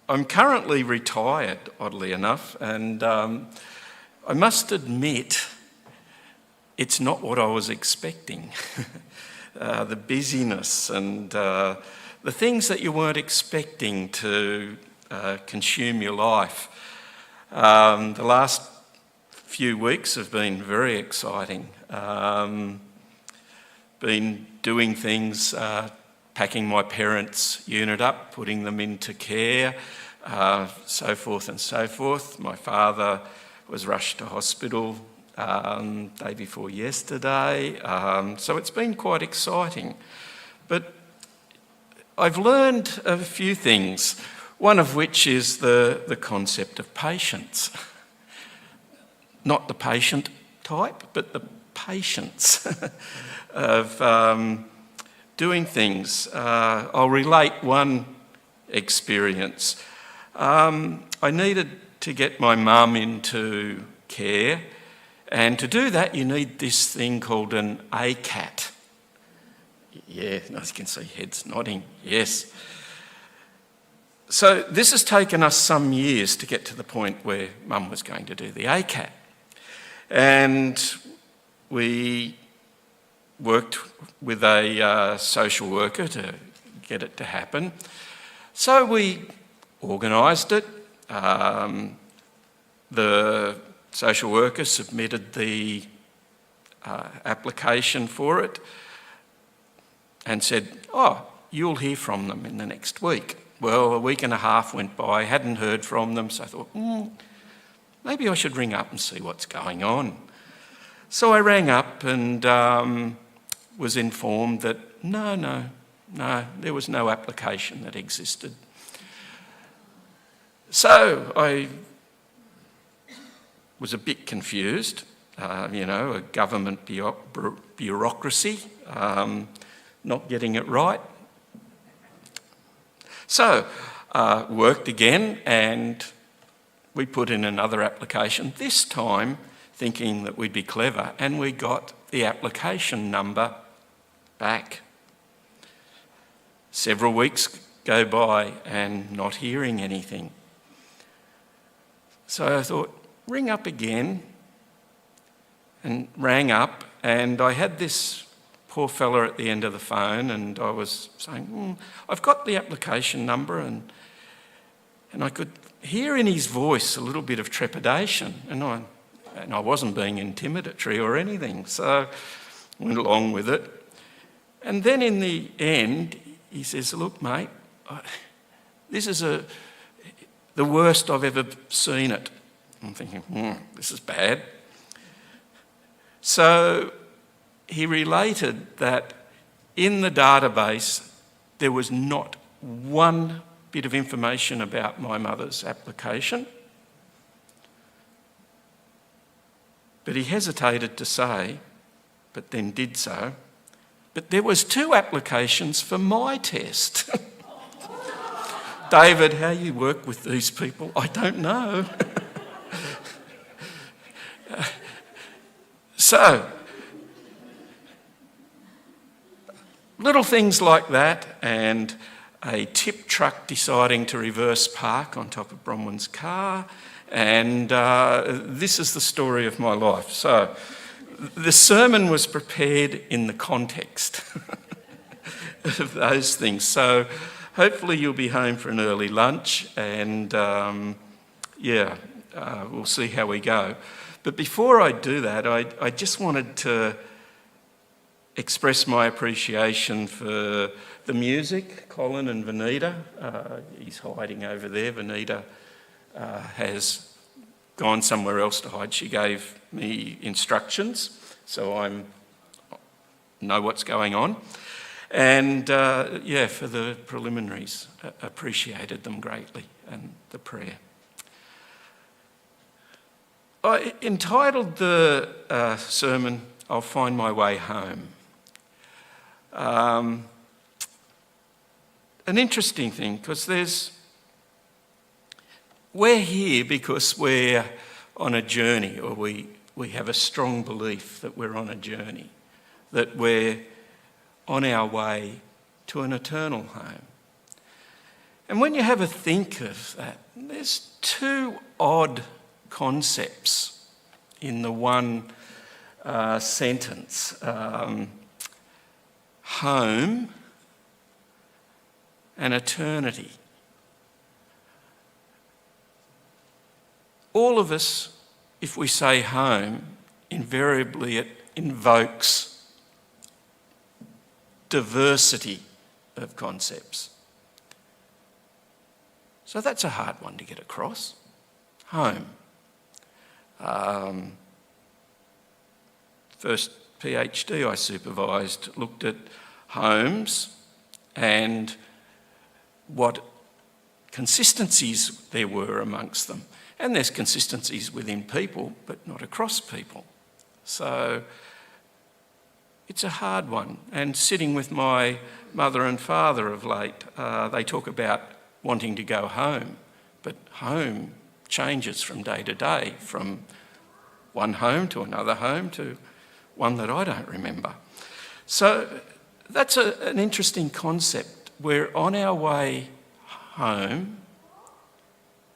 I'm currently retired, oddly enough, and I must admit it's not what I was expecting. The busyness and the things that you weren't expecting to consume your life. The last few weeks have been very exciting. Been doing things, packing my parents' unit up, putting them into care, so forth and so forth. My father was rushed to hospital day before yesterday, so it's been quite exciting. But I've learned a few things, one of which is the concept of patience. Not the patient type, but the patience of doing things. I'll relate one experience. I needed to get my mum into care, and to do that you need this thing called an ACAT. Yeah, as you can see, heads nodding, yes. So this has taken us some years to get to the point where Mum was going to do the ACAT. And we worked with a social worker to get it to happen. So we organised it. The social worker submitted the application for it and said, "Oh, you'll hear from them in the next week." Well, a week and a half went by, hadn't heard from them, so I thought, maybe I should ring up and see what's going on. So I rang up and was informed that no, there was no application that existed. So I was a bit confused, a government bureaucracy, not getting it right. So worked again, and we put in another application, this time thinking that we'd be clever, and we got the application number back. Several weeks go by and not hearing anything. So I thought, ring up again, and rang up, and I had this poor fella at the end of the phone, and I was saying, I've got the application number, and I could hear in his voice a little bit of trepidation, and I wasn't being intimidatory or anything, so I went along with it. And then in the end, he says, "Look, mate, this is the worst I've ever seen it." I'm thinking, this is bad. So he related that in the database there was not one bit of information about my mother's application. But he hesitated to say, but then did so, but there was 2 applications for my test. David, how you work with these people, I don't know. So, little things like that, and a tip truck deciding to reverse park on top of Bronwyn's car, and this is the story of my life. So, the sermon was prepared in the context of those things. So, hopefully you'll be home for an early lunch, and we'll see how we go. But before I do that, I just wanted to express my appreciation for the music, Colin and Vanita. He's hiding over there. Vanita has gone somewhere else to hide. She gave me instructions, so I know what's going on. And for the preliminaries, appreciated them greatly, and the prayer. I entitled the sermon, "I'll Find My Way Home." An interesting thing, because we're here because we're on a journey, or we have a strong belief that we're on a journey, that we're on our way to an eternal home. And when you have a think of that, there's two odd concepts in the one sentence. Home and eternity. All of us, if we say home, invariably it invokes diversity of concepts. So that's a hard one to get across. Home. First PhD I supervised looked at homes and what consistencies there were amongst them. And there's consistencies within people, but not across people. So it's a hard one. And sitting with my mother and father of late, they talk about wanting to go home, but home changes from day to day, from one home to another home to one that I don't remember. So that's an interesting concept. We're on our way home,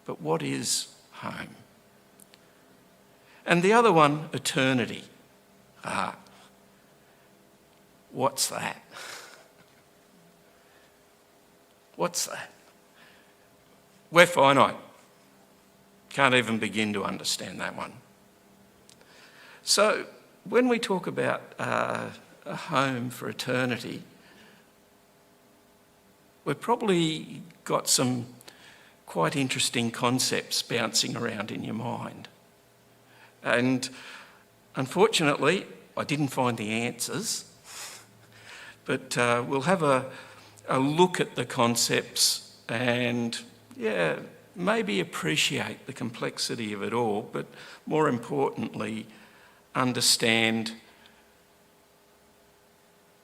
but what is home? And the other one, eternity. What's that? What's that? We're finite. Can't even begin to understand that one. So when we talk about a home for eternity, we've probably got some quite interesting concepts bouncing around in your mind. And unfortunately, I didn't find the answers, but we'll have a look at the concepts and, maybe appreciate the complexity of it all, but more importantly, understand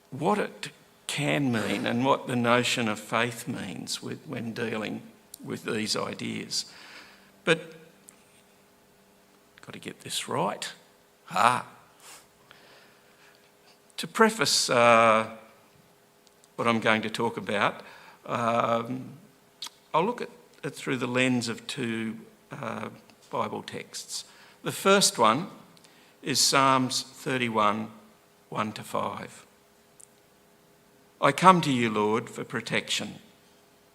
what it can mean and what the notion of faith means when dealing with these ideas. But got to get this right. To preface what I'm going to talk about, I'll look at it through the lens of two Bible texts. The first one is Psalms 31, 1-5. I come to you, Lord, for protection.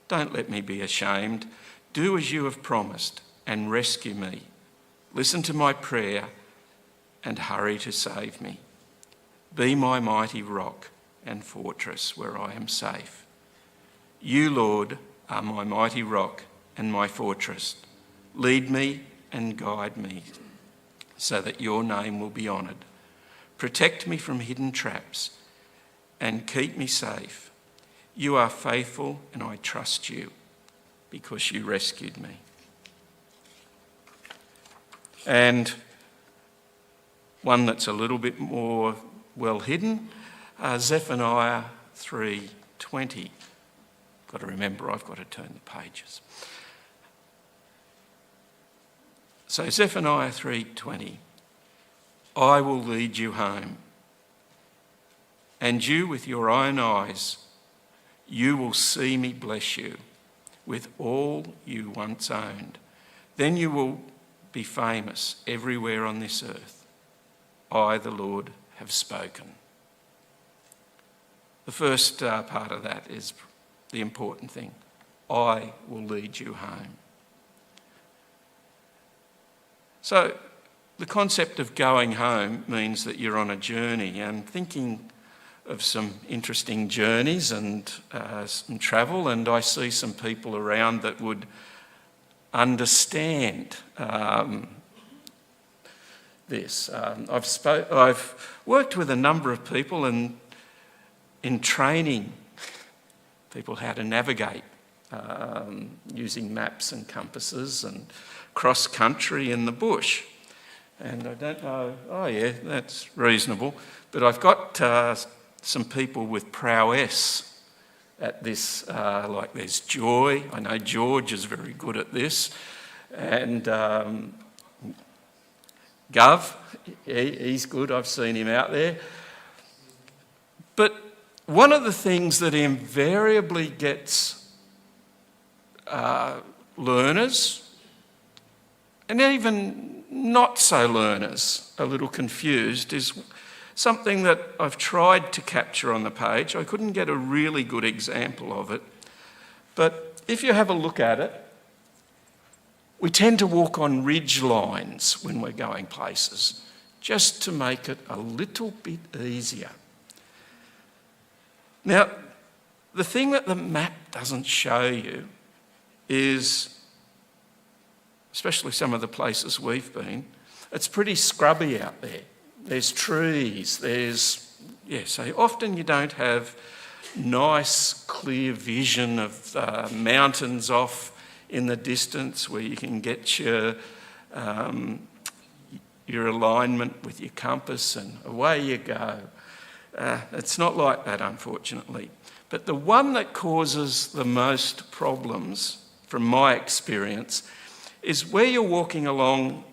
Don't let me be ashamed. Do as you have promised and rescue me. Listen to my prayer and hurry to save me. Be my mighty rock and fortress where I am safe. You, Lord, are my mighty rock and my fortress. Lead me and guide me so that your name will be honoured. Protect me from hidden traps and keep me safe. You are faithful and I trust you because you rescued me. And one that's a little bit more well hidden, Zephaniah 3:20. Got to remember, I've got to turn the pages. So Zephaniah 3:20, I will lead you home, and you with your own eyes, you will see me bless you with all you once owned. Then you will be famous everywhere on this earth. I, the Lord, have spoken. The first part of that is the important thing. I will lead you home. So the concept of going home means that you're on a journey, and thinking of some interesting journeys and some travel, and I see some people around that would understand this. I've worked with a number of people in training people how to navigate using maps and compasses and cross-country in the bush. And I don't know, that's reasonable. But I've got some people with prowess at this, like there's Joy. I know George is very good at this. And Gov, he's good, I've seen him out there. But one of the things that invariably gets learners and even not so learners a little confused is something that I've tried to capture on the page. I couldn't get a really good example of it, but if you have a look at it, we tend to walk on ridge lines when we're going places, just to make it a little bit easier. Now, the thing that the map doesn't show you is, especially some of the places we've been, it's pretty scrubby out there. There's trees, so often you don't have nice, clear vision of mountains off in the distance where you can get your alignment with your compass and away you go. It's not like that, unfortunately. But the one that causes the most problems, from my experience, is where you're walking along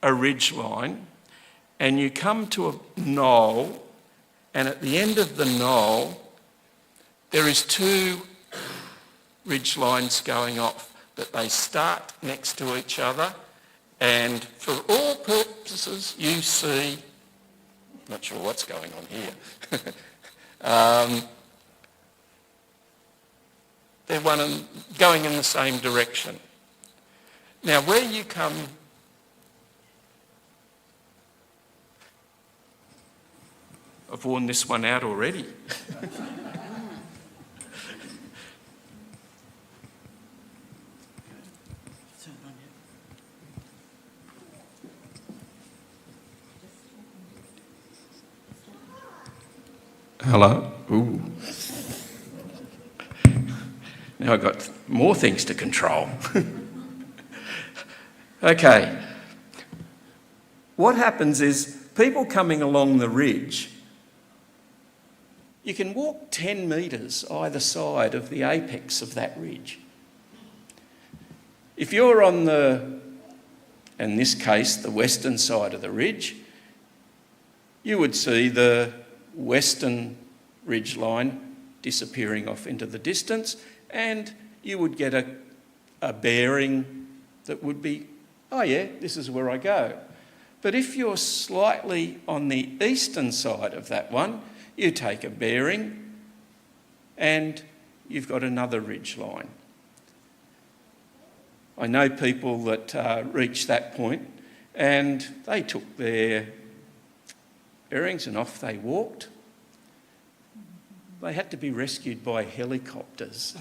a ridge line and you come to a knoll, and at the end of the knoll there is two ridge lines going off, but they start next to each other, and for all purposes you see, not sure what's going on here, they're going in the same direction. Now where you come, I've worn this one out already. Hello? Ooh. Now I've got more things to control. Okay. What happens is people coming along the ridge, you can walk 10 metres either side of the apex of that ridge. If you're on in this case, the western side of the ridge, you would see the western ridge line disappearing off into the distance, and you would get a bearing that would be, oh yeah, this is where I go. But if you're slightly on the eastern side of that one, you take a bearing and you've got another ridge line. I know people that reached that point and they took their bearings and off they walked. They had to be rescued by helicopters,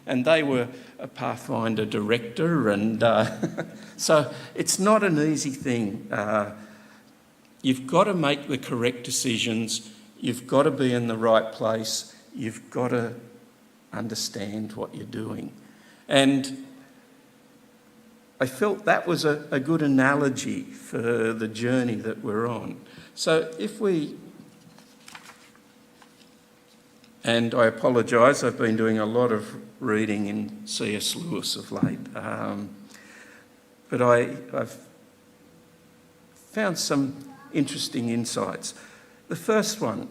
and they were a Pathfinder director, and so it's not an easy thing. You've got to make the correct decisions, you've got to be in the right place, you've got to understand what you're doing. And I felt that was a good analogy for the journey that we're on. So if we, and I apologise, I've been doing a lot of reading in C.S. Lewis of late, but I've found some interesting insights. The first one,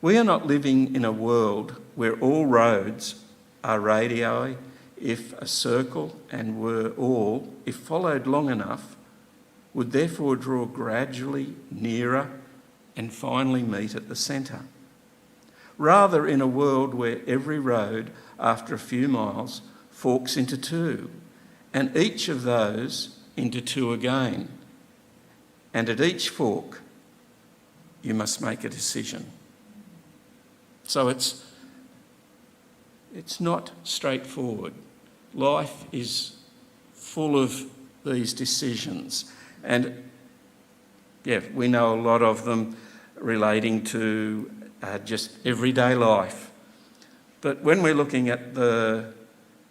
we are not living in a world where all roads are radii if a circle, and were all, if followed long enough, would therefore draw gradually nearer and finally meet at the centre. Rather in a world where every road, after a few miles, forks into two, and each of those into two again. And at each fork, you must make a decision. So it's not straightforward. Life is full of these decisions. And yeah, we know a lot of them relating to just everyday life. But when we're looking at the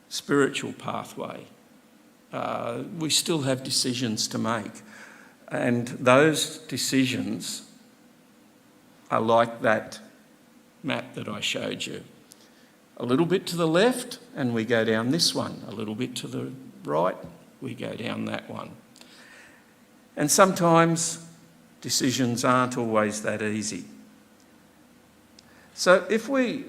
spiritual pathway, we still have decisions to make. And those decisions are like that map that I showed you. A little bit to the left and we go down this one. A little bit to the right, we go down that one. And sometimes decisions aren't always that easy. So if we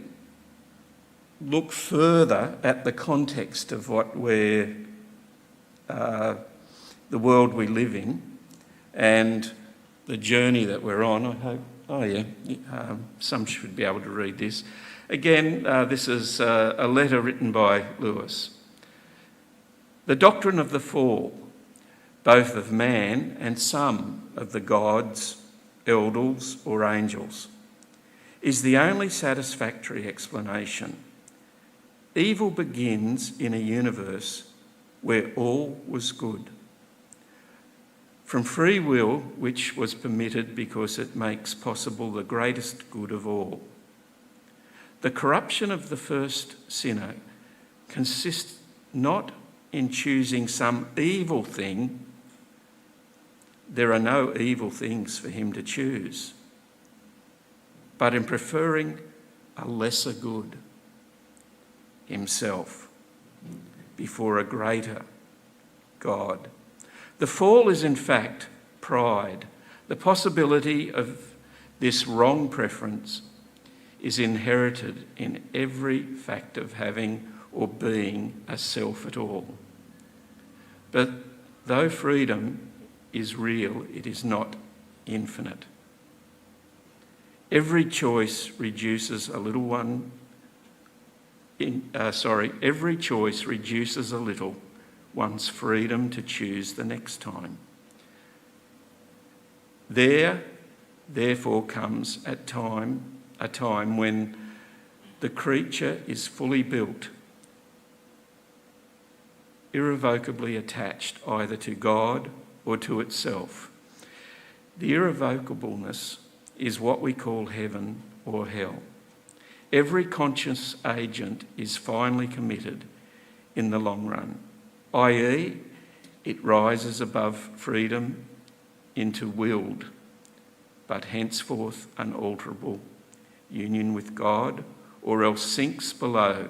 look further at the context of what we're, the world we live in and the journey that we're on. I hope, some should be able to read this. Again, this is a letter written by Lewis. The doctrine of the fall, both of man and some of the gods, elders or angels, is the only satisfactory explanation. Evil begins in a universe where all was good. From free will, which was permitted because it makes possible the greatest good of all. The corruption of the first sinner consists not in choosing some evil thing. There are no evil things for him to choose, but in preferring a lesser good, himself, before a greater God. The fall is in fact pride. The possibility of this wrong preference is inherited in every fact of having or being a self at all. But though freedom is real, it is not infinite. Every choice reduces a little one's freedom to choose the next time. Therefore comes a time when the creature is fully built, irrevocably attached either to God or to itself. The irrevocableness is what we call heaven or hell. Every conscious agent is finally committed in the long run, i.e., it rises above freedom into willed, but henceforth unalterable union with God, or else sinks below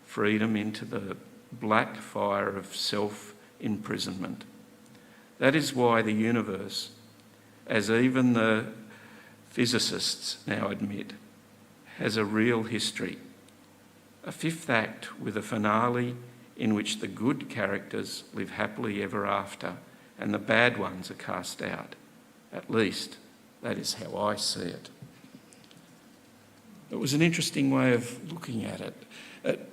freedom into the black fire of self-imprisonment. That is why the universe, as even the physicists now admit, has a real history, a fifth act with a finale in which the good characters live happily ever after and the bad ones are cast out. At least, that is how I see it. It was an interesting way of looking at it.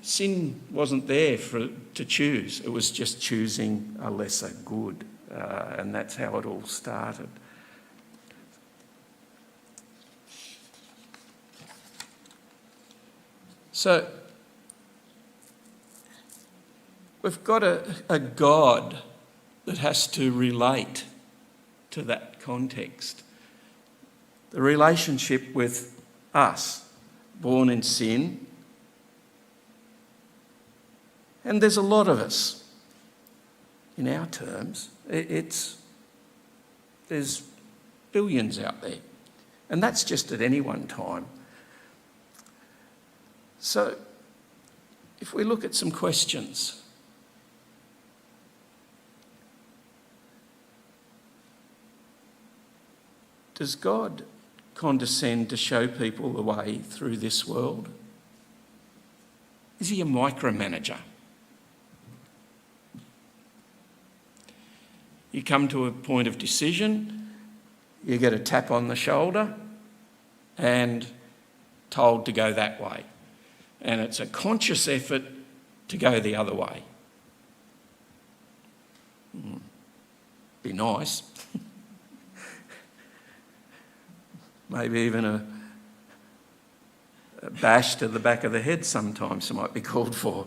Sin wasn't there to choose. It was just choosing a lesser good, and that's how it all started. So, we've got a God that has to relate to that context. The relationship with us, born in sin, and there's a lot of us in our terms. There's billions out there, and that's just at any one time. So, if we look at some questions, does God condescend to show people the way through this world? Is he a micromanager? You come to a point of decision, you get a tap on the shoulder and told to go that way. And it's a conscious effort to go the other way. Be nice. Maybe even a bash to the back of the head sometimes might be called for.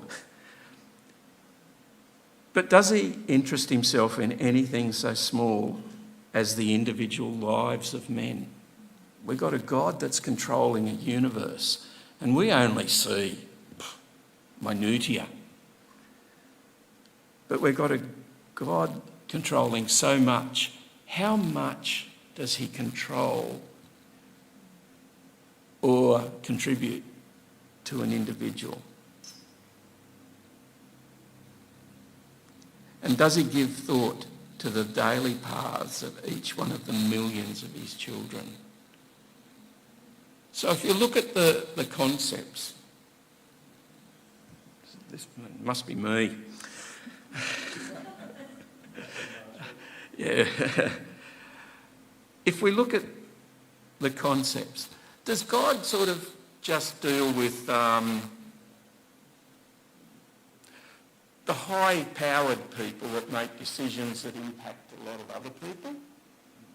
But does he interest himself in anything so small as the individual lives of men? We've got a God that's controlling a universe, and we only see minutiae. But we've got a God controlling so much. How much does he control or contribute to an individual? And does he give thought to the daily paths of each one of the millions of his children? So if you look at the concepts, this must be me. Yeah. If we look at the concepts, does God sort of just deal with the high-powered people that make decisions that impact a lot of other people?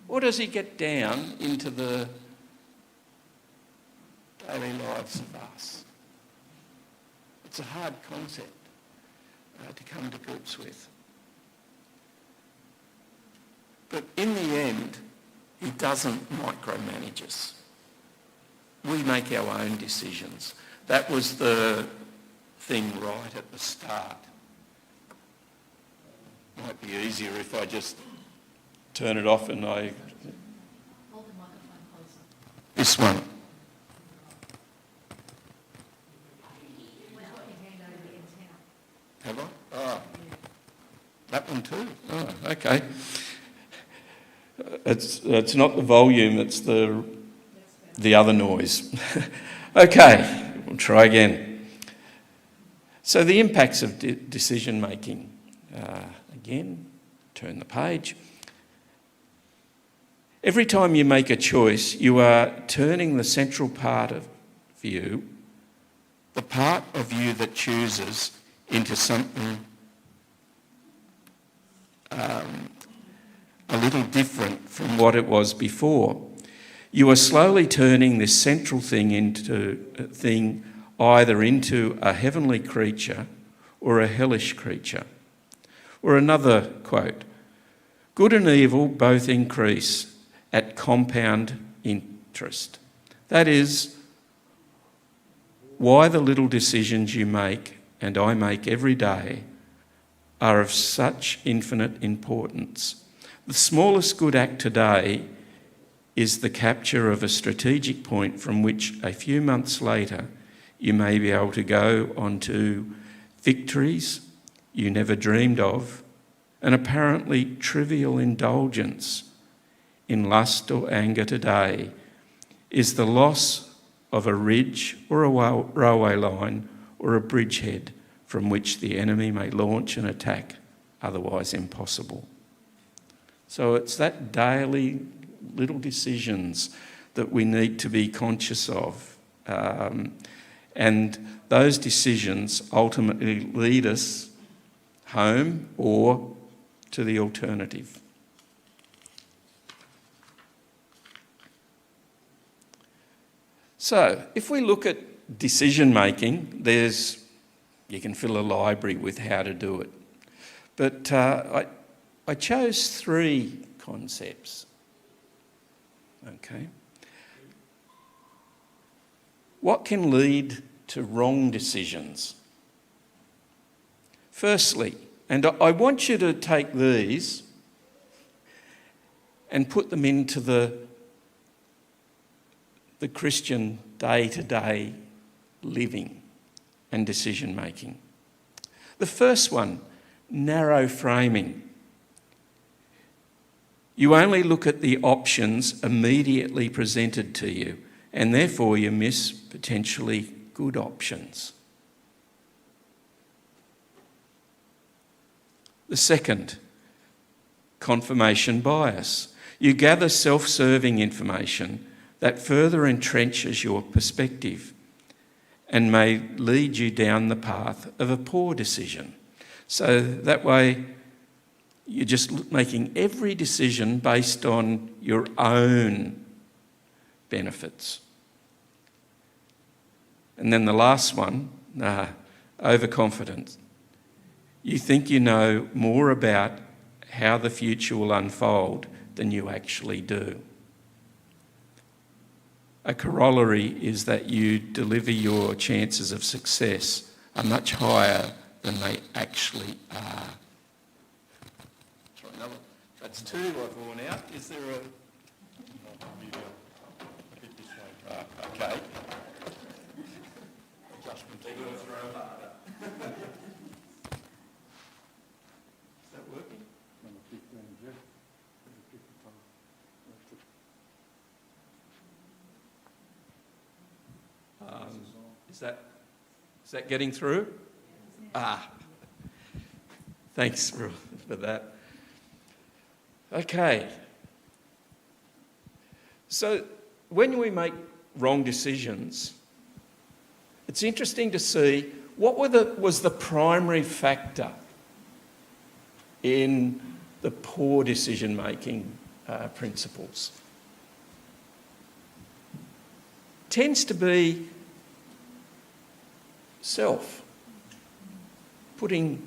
Or does he get down into the daily lives of us? It's a hard concept to come to grips with. But in the end, he doesn't micromanage us. We make our own decisions. That was the thing right at the start. Might be easier if I just turn it off and I... Hold the microphone closer. This one. Have I? Oh. That one too? Oh, okay. It's not the volume, it's the other noise. Okay, we'll try again. So the impacts of decision making. Again, turn the page. Every time you make a choice, you are turning the central part of you, the part of you that chooses, into something a little different from what it was before. You are slowly turning this central thing either into a heavenly creature or a hellish creature. Or another quote, good and evil both increase at compound interest. That is why the little decisions you make and I make every day are of such infinite importance. The smallest good act today is the capture of a strategic point from which a few months later you may be able to go on to victories you never dreamed of, an apparently trivial indulgence in lust or anger today is the loss of a ridge or a railway line or a bridgehead from which the enemy may launch an attack otherwise impossible. So it's that daily little decisions that we need to be conscious of. And those decisions ultimately lead us home or to the alternative. So if we look at decision making, you can fill a library with how to do it. But I chose 3 concepts. Okay. What can lead to wrong decisions? Firstly, and I want you to take these and put them into the Christian day-to-day living and decision making. The first one, narrow framing. You only look at the options immediately presented to you, and therefore you miss potentially good options. The second, confirmation bias. You gather self-serving information that further entrenches your perspective and may lead you down the path of a poor decision. So that way you're just making every decision based on your own benefits. And then the last one, overconfidence. You think you know more about how the future will unfold than you actually do. A corollary is that you deliver your chances of success are much higher than they actually are. Try another. That's 2 I've worn out. Is there a... Okay. Adjustment. They're going to throw harder. Is that working? Number 15, yeah. Is that getting through? Thanks for that. Okay. So when we make wrong decisions, it's interesting to see what was the primary factor in the poor decision-making principles. Tends to be self. Looking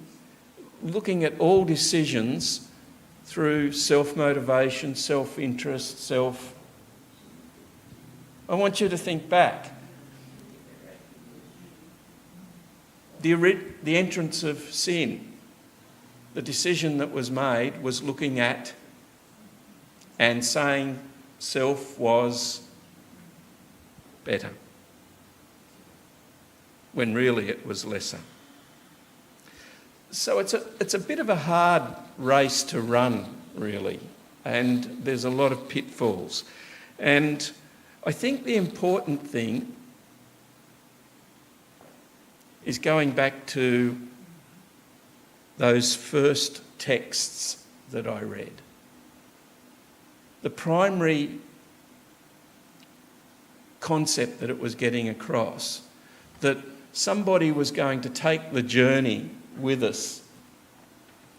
at all decisions through self-motivation, self-interest, I want you to think back. The entrance of sin, the decision that was made was looking at and saying self was better, when really it was lesser. So it's a bit of a hard race to run, really, and there's a lot of pitfalls. And I think the important thing is going back to those first texts that I read. The primary concept that it was getting across, that somebody was going to take the journey with us.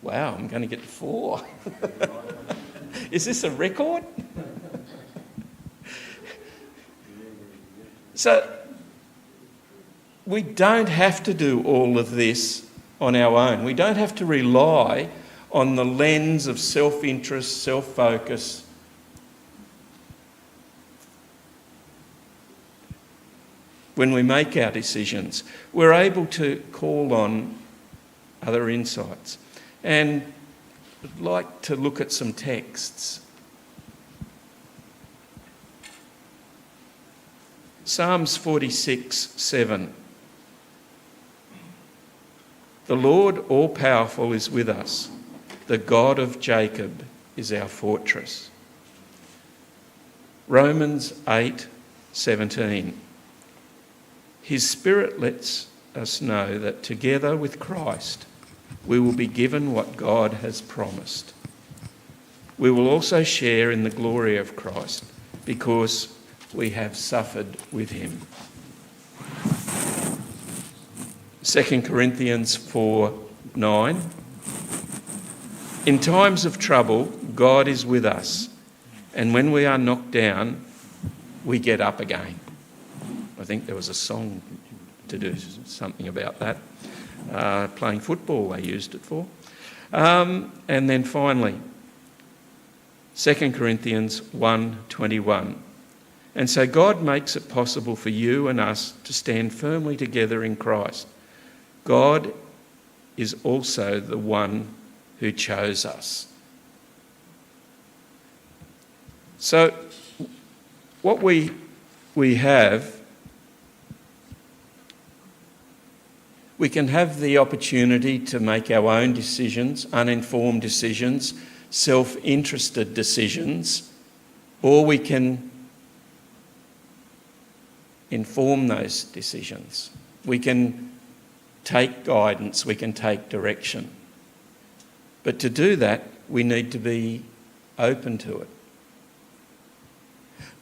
Wow, I'm going to get 4. Is this a record? So we don't have to do all of this on our own. We don't have to rely on the lens of self-interest, self-focus. When we make our decisions, we're able to call on other insights. And I'd like to look at some texts. Psalms 46:7. The Lord all-powerful is with us. The God of Jacob is our fortress. Romans 8:17. His Spirit lets us know that together with Christ, we will be given what God has promised. We will also share in the glory of Christ because we have suffered with him. 2 Corinthians 4:9. In times of trouble, God is with us, and when we are knocked down, we get up again. I think there was a song to do something about that. Playing football they used it for. And then finally, 2 Corinthians 1:21. And so God makes it possible for you and us to stand firmly together in Christ. God is also the one who chose us. So what we have, we can have the opportunity to make our own decisions, uninformed decisions, self-interested decisions, or we can inform those decisions. We can take guidance, we can take direction. But to do that, we need to be open to it.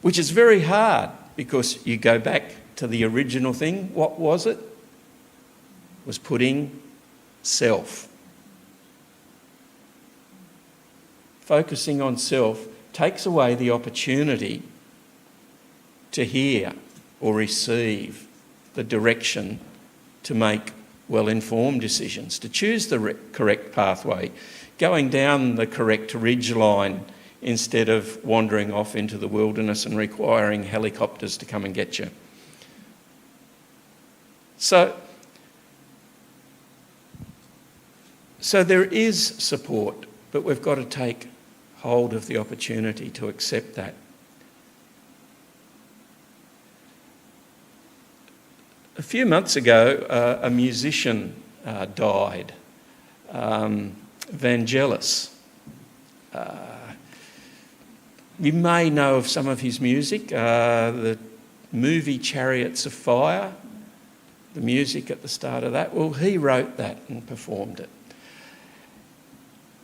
Which is very hard because you go back to the original thing. What was it? It was putting self. Focusing on self takes away the opportunity to hear or receive the direction to make well-informed decisions, to choose the correct pathway, going down the correct ridge line instead of wandering off into the wilderness and requiring helicopters to come and get you. So there is support, but we've got to take hold of the opportunity to accept that. A few months ago, a musician died, Vangelis. You may know of some of his music, the movie Chariots of Fire, the music at the start of that? Well, he wrote that and performed it.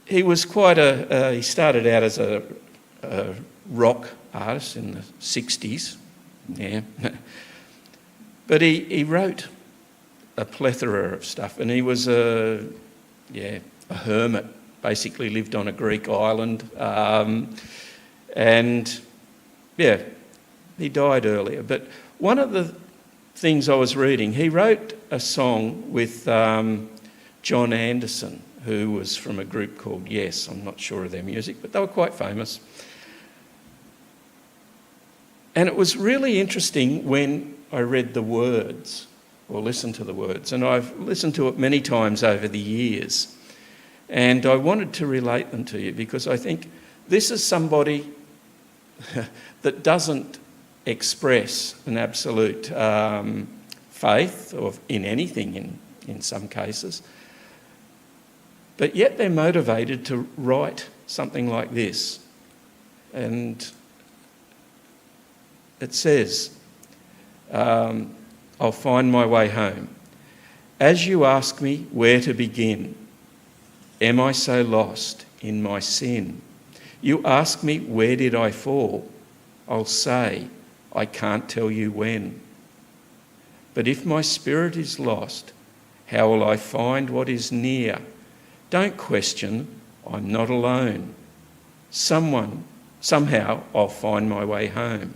He was he started out as a rock artist in the 60s, yeah. But he wrote a plethora of stuff, and he was a hermit, basically lived on a Greek island, and he died earlier. But one of the things I was reading, he wrote a song with John Anderson, who was from a group called Yes. I'm not sure of their music, but they were quite famous. And it was really interesting when I read the words, or listened to the words, and I've listened to it many times over the years. And I wanted to relate them to you because I think this is somebody that doesn't express an absolute faith or in anything in some cases, but yet they're motivated to write something like this. And it says, I'll find my way home. As you ask me where to begin, am I so lost in my sin? You ask me where did I fall? I'll say, I can't tell you when. But if my spirit is lost, how will I find what is near? Don't question, I'm not alone. Somehow I'll find my way home.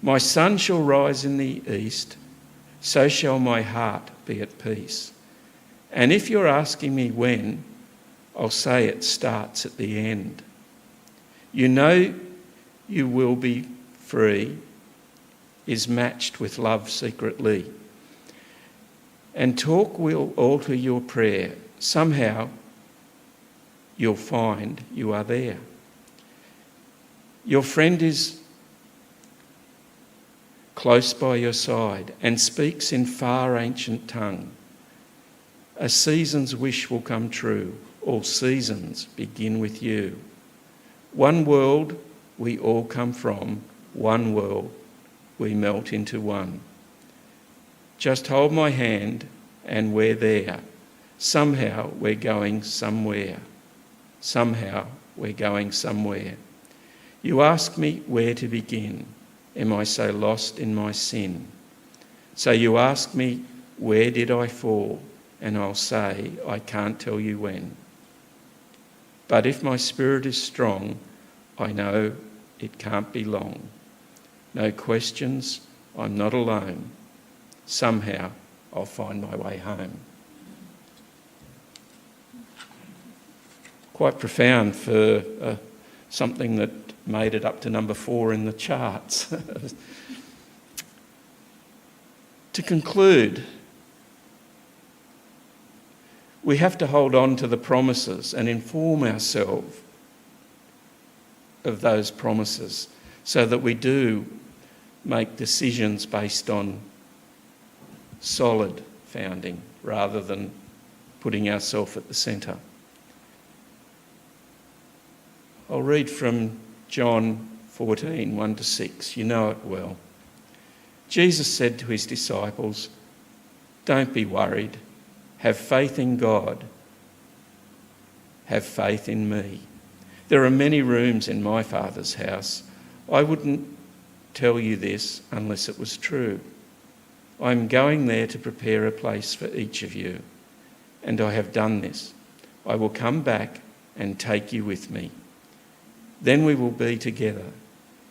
My sun shall rise in the east, so shall my heart be at peace. And if you're asking me when, I'll say it starts at the end. You know you will be free is matched with love secretly. And talk will alter your prayer. Somehow you'll find you are there. Your friend is close by your side and speaks in far ancient tongue. A season's wish will come true. All seasons begin with you. One world we all come from, one world we melt into one. Just hold my hand and we're there. Somehow we're going somewhere. Somehow we're going somewhere. You ask me where to begin. Am I so lost in my sin? So you ask me, where did I fall? And I'll say, I can't tell you when. But if my spirit is strong, I know it can't be long. No questions, I'm not alone. Somehow I'll find my way home. Quite profound for something that made it up to number 4 in the charts. To conclude, we have to hold on to the promises and inform ourselves of those promises so that we do make decisions based on solid founding rather than putting ourselves at the centre. I'll read from John 14, 1-6. You know it well. Jesus said to his disciples, don't be worried. Have faith in God. Have faith in me. There are many rooms in my Father's house. I wouldn't tell you this unless it was true. I'm going there to prepare a place for each of you, and I have done this. I will come back and take you with me. Then we will be together.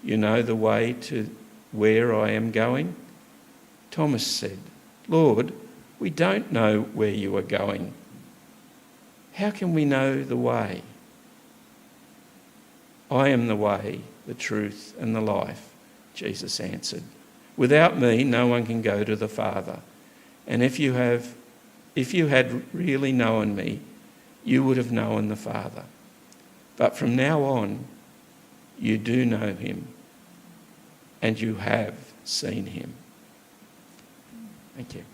You know the way to where I am going? Thomas said, Lord, we don't know where you are going. How can we know the way? I am the way, the truth, and the life, Jesus answered. Without me, no one can go to the Father. And if you had really known me, you would have known the Father. But from now on, you do know him, and you have seen him. Thank you.